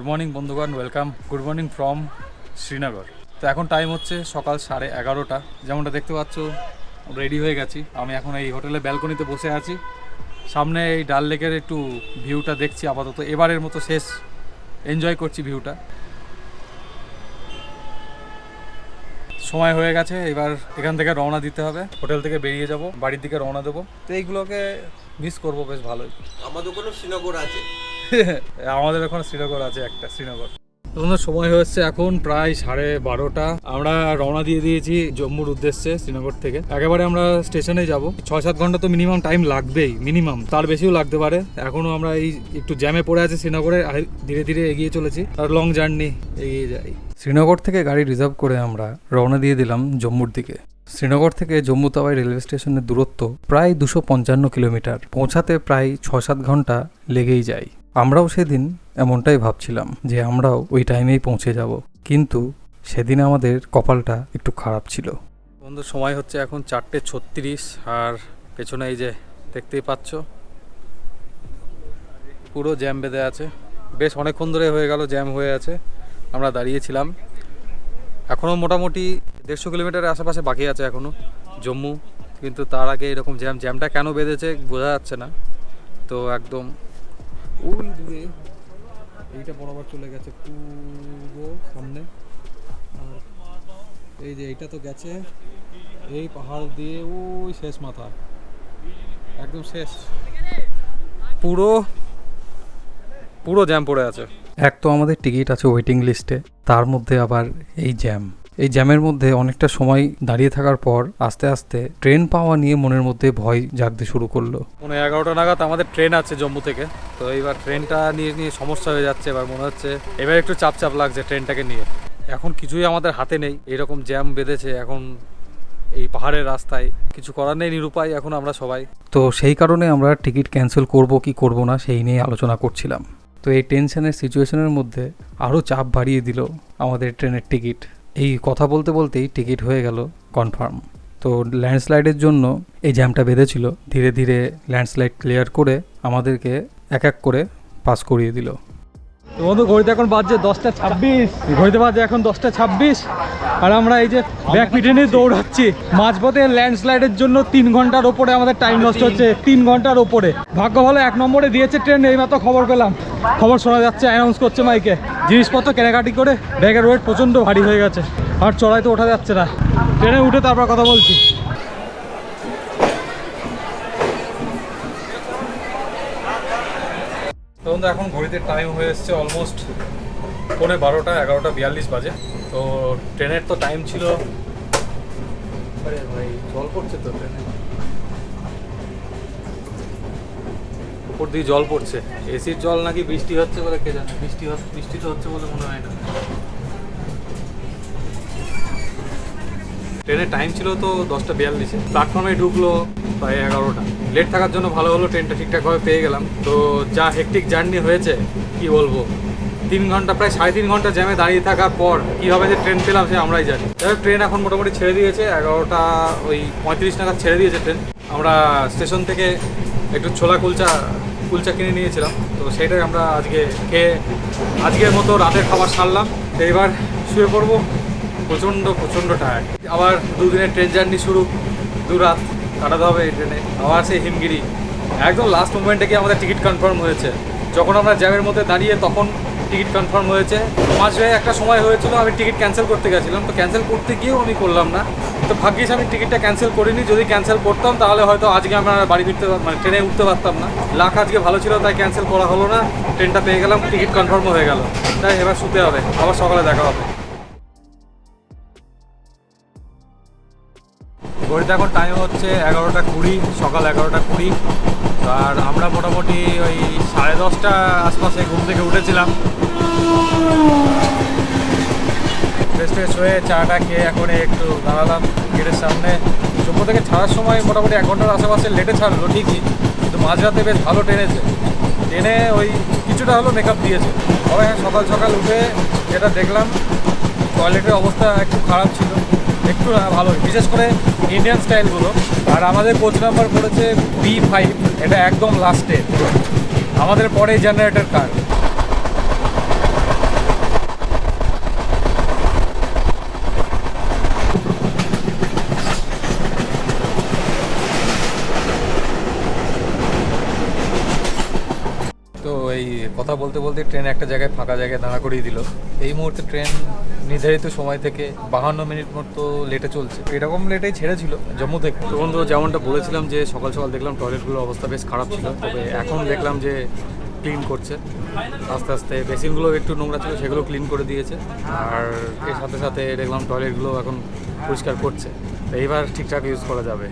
Morning বন্ধুগণ, welcome. Good morning from Srinagar. তো এখন টাইম হচ্ছে সকাল 11:30। যেমনটা দেখতে পাচ্ছ রেডি হয়ে গেছি। আমি এখন এই হোটেলে ব্যালকনিতে বসে আছি, সামনে এই ডাল লেকের একটু ভিউটা দেখছি। আপাতত এবারের মতো শেষ এনজয় করছি ভিউটা। সময় হয়ে গেছে, এবার এখান থেকে রওনা দিতে হবে। হোটেল থেকে বেরিয়ে যাব, বাড়ির দিকে রওনা দেবো। তো এইগুলোকে মিস করবো বেশ ভালোই। আমাদের কোনো শ্রীনগর আছে আমাদের এখন শ্রীনগর আছে, একটা শ্রীনগর। আমাদের সময় হচ্ছে এখন প্রায় 12:30। আমরা রওনা দিয়ে দিয়েছি জম্মুর উদ্দেশ্যে শ্রীনগর থেকে। একেবারে আমরা স্টেশনে যাব। 6-7 ঘন্টা তো মিনিমাম টাইম লাগবেই, মিনিমাম, তার বেশিও লাগতে পারে। এখনো আমরা এই একটু জ্যামে পড়ে আছি শ্রীনগরে, ধীরে ধীরে এগিয়ে চলেছি। আর লং জার্নি এগিয়ে যাই। শ্রীনগর থেকে গাড়ি রিজার্ভ করে আমরা রওনা দিয়ে দিলাম জম্মুর দিকে। শ্রীনগর থেকে জম্মু তাওয়াই রেলওয়ে স্টেশনের দূরত্ব প্রায় 255 কিলোমিটার। পৌঁছাতে প্রায় 6-7 ঘন্টা লেগেই যায়। আমরাও সেদিন এমনটাই ভাবছিলাম যে আমরাও ওই টাইমেই পৌঁছে যাব, কিন্তু সেদিন আমাদের কপালটা একটু খারাপ ছিল। বন্ধু, সময় হচ্ছে এখন 4:36, আর পেছনে এই যে দেখতেই পাচ্ছ পুরো জ্যাম বেঁধে আছে। বেশ অনেকক্ষণ ধরে হয়ে গেল জ্যাম হয়ে আছে, আমরা দাঁড়িয়েছিলাম। এখনও মোটামুটি 150 কিলোমিটারের আশেপাশে বাকি আছে এখনও জম্মু, কিন্তু তার আগে এরকম জ্যামটা কেন বেঁধেছে বোঝা যাচ্ছে না। তো একদম ওই দূরে এইটা বরাবর চলে গেছে পুরো সামনে, আর এই যে এইটা তো গেছে এই পাহাড় দিয়ে ওই শেষ মাথা, একদম শেষ। পুরো জ্যাম পড়ে আছে। এক তো আমাদের টিকিট আছে ওয়েটিং লিস্টে, তার মধ্যে আবার এই জ্যামের মধ্যে অনেকটা সময় দাঁড়িয়ে থাকার পর আস্তে আস্তে ট্রেন পাওয়া নিয়ে মনের মধ্যে ভয় জাগতে শুরু করলো। 11:30 নাগাদ আমাদের ট্রেন আছে জম্মু থেকে। তো এইবার ট্রেনটা নিয়ে সমস্যা হয়ে যাচ্ছে। এবার মনে হচ্ছে এবার একটু চাপ লাগছে ট্রেনটাকে নিয়ে। এখন কিছুই আমাদের হাতে নেই, এরকম জ্যাম বেঁধেছে এখন এই পাহাড়ের রাস্তায়। কিছু করার নেই, নিরুপায় এখন আমরা সবাই। তো সেই কারণে আমরা টিকিট ক্যান্সেল করব কি করব না সেই নিয়ে আলোচনা করছিলাম। তো এই টেনশনের সিচুয়েশনের মধ্যে আরও চাপ বাড়িয়ে দিল আমাদের ট্রেনের টিকিট। এই কথা বলতে বলতেই টিকিট হয়ে গেল কনফার্ম। তো ল্যান্ডস্লাইডের জন্য এই জ্যামটা বেঁধেছিল, ধীরে ধীরে ল্যান্ডস্লাইড ক্লিয়ার করে আমাদেরকে এক এক করে পাস করিয়ে দিল। তো বন্ধু, ঘড়িতে এখন বাজছে 10:26, ঘড়িতে বাজে এখন 10:26, আর আমরা এই যে ব্যাক পিঠে নিয়ে দৌড়াচ্ছি। মাঝপথে ল্যান্ডস্লাইডের জন্য 3 ঘন্টার ওপরে আমাদের টাইম নষ্ট হচ্ছে, 3 ঘন্টার ওপরে। ভাগ্য ভালো 1 নম্বরে দিয়েছে ট্রেন, এইমাত্র খবর পেলাম, খবর শোনা যাচ্ছে, অ্যানাউন্স করছে মাইকে। জিনিসপত্র কেনাকাটি করে ব্যাগের ওয়েট প্রচণ্ড ভারী হয়ে গেছে, আর চড়াই তো ওঠা যাচ্ছে না। ট্রেনে উঠে তারপর কথা বলছি। তো এখন ঘড়িতে টাইম হয়ে এসছে অলমোস্ট 11:15, 11:42 বাজে। তো ট্রেনের তো টাইম ছিল, আরে ভাই জল পড়ছে তো ট্রেনে, উপর দিয়ে জল পড়ছে। এসির জল নাকি বৃষ্টি হচ্ছে বলে কে জানে, বৃষ্টি তো হচ্ছে বলে মনে হয় না। ট্রেনের টাইম ছিল তো 10:42, প্ল্যাটফর্মে ঢুকলো প্রায় 11টা। লেট থাকার জন্য ভালো হলো, ট্রেনটা ঠিকঠাকভাবে পেয়ে গেলাম। তো যা হেকটিক জার্নি হয়েছে কি বলবো, 3 ঘন্টা, প্রায় 3.5 ঘন্টা জ্যামে দাঁড়িয়ে থাকার পর কীভাবে যে ট্রেন পেলাম সে আমরাই জানি। যাই ট্রেন এখন মোটামুটি ছেড়ে দিয়েছে, 11:35 নাগাদ ছেড়ে দিয়েছে ট্রেন। আমরা স্টেশন থেকে একটু ছোলা কুলচা কিনে নিয়েছিলাম, তো সেটাই আমরা আজকে খেয়ে আজকের মতো রাতের খাবার সারলাম। তো এবার শুয়ে পড়বো। প্রচণ্ড টায়ার্ড। আবার 2 দিনের ট্রেন জার্নি শুরু, 2 রাত কাটাতে হবে এই ট্রেনে। আবার সেই হিমগিরি। একদম লাস্ট মোমেন্টে গিয়ে আমাদের টিকিট কনফার্ম হয়েছে। যখন আমরা জ্যামের মধ্যে দাঁড়িয়ে তখন টিকিট কনফার্ম হয়েছে। মাঝে একটা সময় হয়েছিল আমি টিকিট ক্যান্সেল করতে গেছিলাম, তো ক্যান্সেল করতে গিয়েও আমি করলাম না। তো ভাগ্যিস আমি টিকিটটা ক্যান্সেল করিনি, যদি ক্যান্সেল করতাম তাহলে হয়তো আজকে আমরা বাড়ি ফিরতে, মানে ট্রেনে উঠতে পারতাম না। লাখ আজকে ভালো ছিল তাই ক্যান্সেল করা হলো না, ট্রেনটা পেয়ে গেলাম, টিকিট কনফার্মও হয়ে গেল। তাই এবার শুতে হবে, আবার সকালে দেখা হবে। ঘড়িতে এখন টাইম হচ্ছে 11:20, সকাল 11:20। আর আমরা মোটামুটি ওই 10:30 আশপাশে ঘুম থেকে উঠেছিলাম। ফ্রেশ হয়ে চাটা খেয়ে এখন একটু দাঁড়ালাম গেটের সামনে। জম্মু থেকে ছাড়ার সময় মোটামুটি 1 ঘন্টার আশেপাশে লেটে ছাড়লো ঠিকই, কিন্তু মাঝরাতে বেশ ভালো ট্রেনে ওই কিছুটা হলো মেকআপ দিয়েছে। তবে সকাল উঠে যেটা দেখলাম, টয়লেটের অবস্থা একটু খারাপ ছিল, একটু ভালোই, বিশেষ করে ইন্ডিয়ান স্টাইলগুলো। আর আমাদের কোচ নাম্বার পড়েছে B5, এটা একদম লাস্টে, আমাদের পরে জেনারেটর কার। কথা বলতে বলতে ট্রেন একটা জায়গায় ফাঁকা জায়গায় দাঁড়া করিয়ে দিল। এই মুহূর্তে ট্রেন নির্ধারিত সময় থেকে 52 মিনিট মতো লেটে চলছে। এরকম লেটেই ছেড়েছিল জম্মু থেকে। তো বন্ধু, যেমনটা বলেছিলাম যে সকাল সকাল দেখলাম টয়লেটগুলোর অবস্থা বেশ খারাপ ছিল, তবে এখন দেখলাম যে ক্লিন করছে আস্তে আস্তে। বেসিনগুলো একটু নোংরা ছিল, সেগুলো ক্লিন করে দিয়েছে। আর এর সাথে সাথে দেখলাম টয়লেটগুলো এখন পরিষ্কার করছে। তো এইবার ঠিকঠাক ইউজ করা যাবে।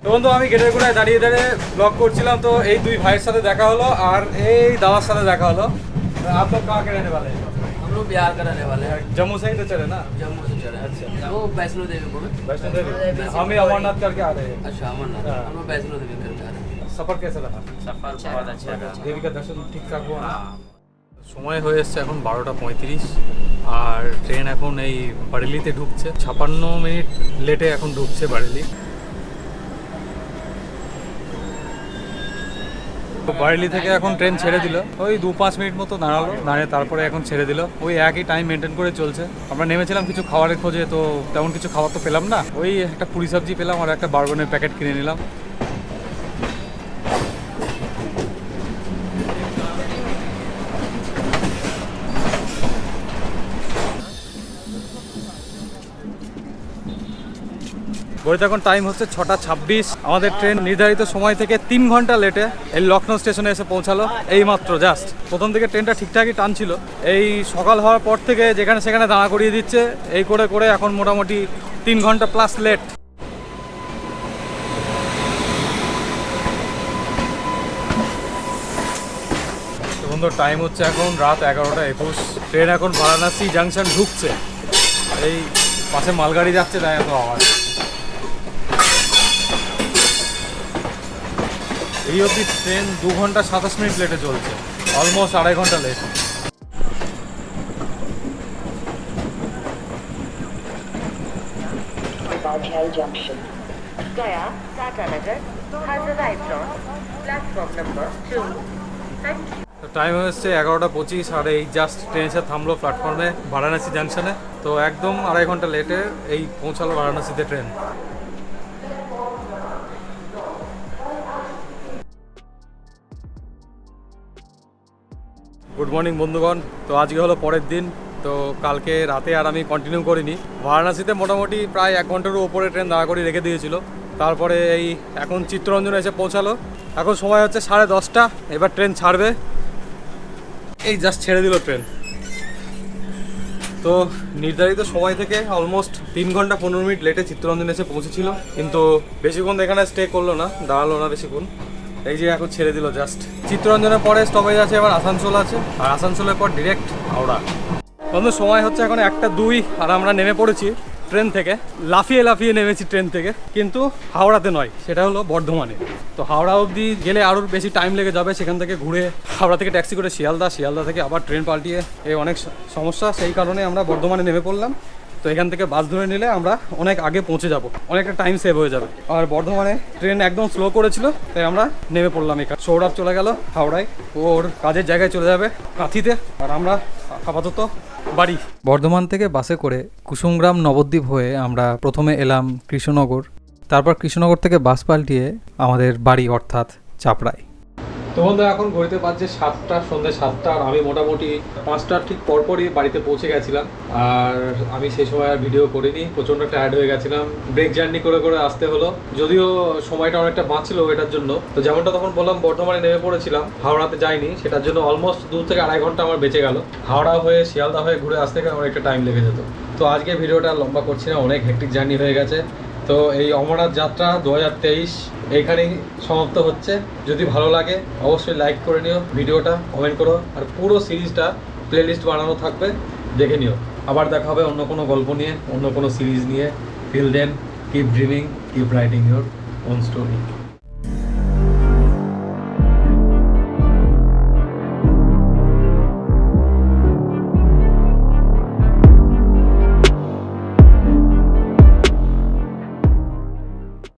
তো বন্ধু, আমি গেটের গোড়ায় দাঁড়িয়ে দাঁড়িয়ে ব্লগ করছিলাম, তো এই দুই ভাইয়ের সাথে দেখা হলো আর এই দাদার সাথে দেখা হলো। आप लोग कहाँ के रहने वाले हैं? हम लोग बिहार का रहने वाले हैं। जम्मू से ही तो चले ना? जम्मू से चले। अच्छा। वो वैष्णो देवी को। वैष्णो देवी हम ही अमरनाथ करके आ रहे हैं। अच्छा, अमरनाथ। हाँ। हम लोग वैष्णो देवी करके आ रहे हैं। सफर कैसा रहा? सफर बहुत अच्छा रहा। देवी का दर्शन ठीक ठाक हुआ? সময় হয়ে এসছে এখন 12:35 আর ট্রেন এখন এই বারেলিতে ঢুকছে। 56 মিনিট লেটে এখন ঢুকছে বারেলি। বারেলি থেকে এখন ট্রেন ছেড়ে দিল, ওই 2-5 মিনিট মতো দাঁড়িয়ে তারপরে এখন ছেড়ে দিল। ওই একই টাইম মেনটেন করে চলছে। আমরা নেমেছিলাম কিছু খাবারের খোঁজে, তো তেমন কিছু খাবার তো পেলাম না। ওই একটা পুরি সবজি পেলাম আর একটা বারবনের প্যাকেট কিনে নিলাম। ঘড়িতে এখন টাইম হচ্ছে 6:26। আমাদের ট্রেন নির্ধারিত সময় থেকে 3 ঘন্টা লেটে এই লখনৌ স্টেশনে এসে পৌঁছালো এই মাত্র জাস্ট। প্রথম থেকে ট্রেনটা ঠিকঠাকই টানছিল, এই সকাল হওয়ার পর থেকে যেখানে সেখানে দাঁড়া করিয়ে দিচ্ছে। এই করে করে এখন মোটামুটি 3 ঘন্টা প্লাস লেট। বন্ধু, টাইম হচ্ছে এখন রাত 11:21। ট্রেন এখন বারাণসী জাংশন ঢুকছে। এই পাশে মালগাড়ি যাচ্ছে, তাই এত আওয়াজ। এই অবধি ট্রেন 2 ঘন্টা 27 মিনিট লেটে চলছে, অলমোস্ট 2.5 ঘন্টা late. Bajaj Junction. Gaya, Satanagar has arrived on platform number 2. Thank you. তো টাইম হচ্ছে 11:25 আর এই জাস্ট ট্রেন এসে থামলো প্ল্যাটফর্মে বারাণসী জাংশনে। তো একদম 2.5 ঘন্টা লেটে এই পৌঁছালো বারাণসীতে ট্রেন। গুড মর্নিং বন্ধুগণ। তো আজকে হলো পরের দিন। তো কালকে রাতে আর আমি কন্টিনিউ করিনি। বারাণসীতে মোটামুটি প্রায় 1 ঘন্টারও উপরে ট্রেন দাঁড়া করে রেখে দিয়েছিল। তারপরে এই এখন চিত্তরঞ্জনে এসে পৌঁছালো। এখন সময় হচ্ছে 10:30। এবার ট্রেন ছাড়বে, এই জাস্ট ছেড়ে দিল ট্রেন। তো নির্ধারিত সময় থেকে অলমোস্ট 3 ঘন্টা 15 মিনিট লেটে চিত্তরঞ্জন এসে পৌঁছেছিল, কিন্তু বেশিক্ষণ এখানে স্টে করলো না, দাঁড়ালো না বেশিক্ষণ। এই যে এখন ছেড়ে দিল জাস্ট। চিত্তরঞ্জনের পরে স্টপেজ আছে এবার আসানসোল আছে, আর আসানসোলের পর ডিরেক্ট হাওড়া। বন্ধু, সময় হচ্ছে এখন 1:02 আর আমরা নেমে পড়েছি ট্রেন থেকে। লাফিয়ে লাফিয়ে নেমেছি ট্রেন থেকে, কিন্তু হাওড়াতে নয়, সেটা হলো বর্ধমানে। তো হাওড়া অবধি গেলে আরও বেশি টাইম লেগে যাবে। সেখান থেকে ঘুরে হাওড়া থেকে ট্যাক্সি করে শিয়ালদা থেকে আবার ট্রেন পাল্টিয়ে এই অনেক সমস্যা। সেই কারণে আমরা বর্ধমানে নেমে পড়লাম। তো এখান থেকে বাস ধরে নিলে আমরা অনেক আগে পৌঁছে যাব, অনেকটা টাইম সেভ হয়ে যাবে। আর বর্ধমানে ট্রেন একদম স্লো করেছিল, তাই আমরা নেমে পড়লাম এখানে। সৌরভ চলে গেল হাওড়ায়, ওর কাজের জায়গায় চলে যাবে কাঁথিতে, আর আমরা আপাতত বাড়ি। বর্ধমান থেকে বাসে করে কুসুমগ্রাম নবদ্বীপ হয়ে আমরা প্রথমে এলাম কৃষ্ণনগর, তারপর কৃষ্ণনগর থেকে বাস পাল্টিয়ে আমাদের বাড়ি অর্থাৎ চাপড়ায়। তো বন্ধু, এখন ঘড়িতে বাজছে 7টা, সন্ধ্যে 7টা। আর আমি মোটামুটি 5টার ঠিক পরপরই বাড়িতে পৌঁছে গেছিলাম। আর আমি সেই সময় আর ভিডিও করিনি, প্রচণ্ড টায়ার্ড হয়ে গেছিলাম। ব্রেক জার্নি করে করে আসতে হলো, যদিও সময়টা অনেকটা বাঁচলো এটার জন্য। তো যেমনটা তখন বললাম, বর্ধমানে নেমে পড়েছিলাম, হাওড়াতে যাইনি, সেটার জন্য অলমোস্ট 2 থেকে 2.5 ঘন্টা আমার বেঁচে গেল। হাওড়া হয়ে শিয়ালদা হয়ে ঘুরে আসতে গেলে আমার একটা টাইম লেগে যেত। তো আজকে ভিডিওটা লম্বা করছি না, অনেক হেক্টিক জার্নি হয়ে গেছে। তো এই অমরনাথ যাত্রা 2023 এইখানেই সমাপ্ত হচ্ছে। যদি ভালো লাগে অবশ্যই লাইক করে নিও ভিডিওটা, কমেন্ট করো, আর পুরো সিরিজটা প্লেলিস্ট বানানো থাকবে, দেখে নিও। আবার দেখা হবে অন্য কোনো গল্প নিয়ে, অন্য কোনো সিরিজ নিয়ে। Till then, keep dreaming, keep writing your own story.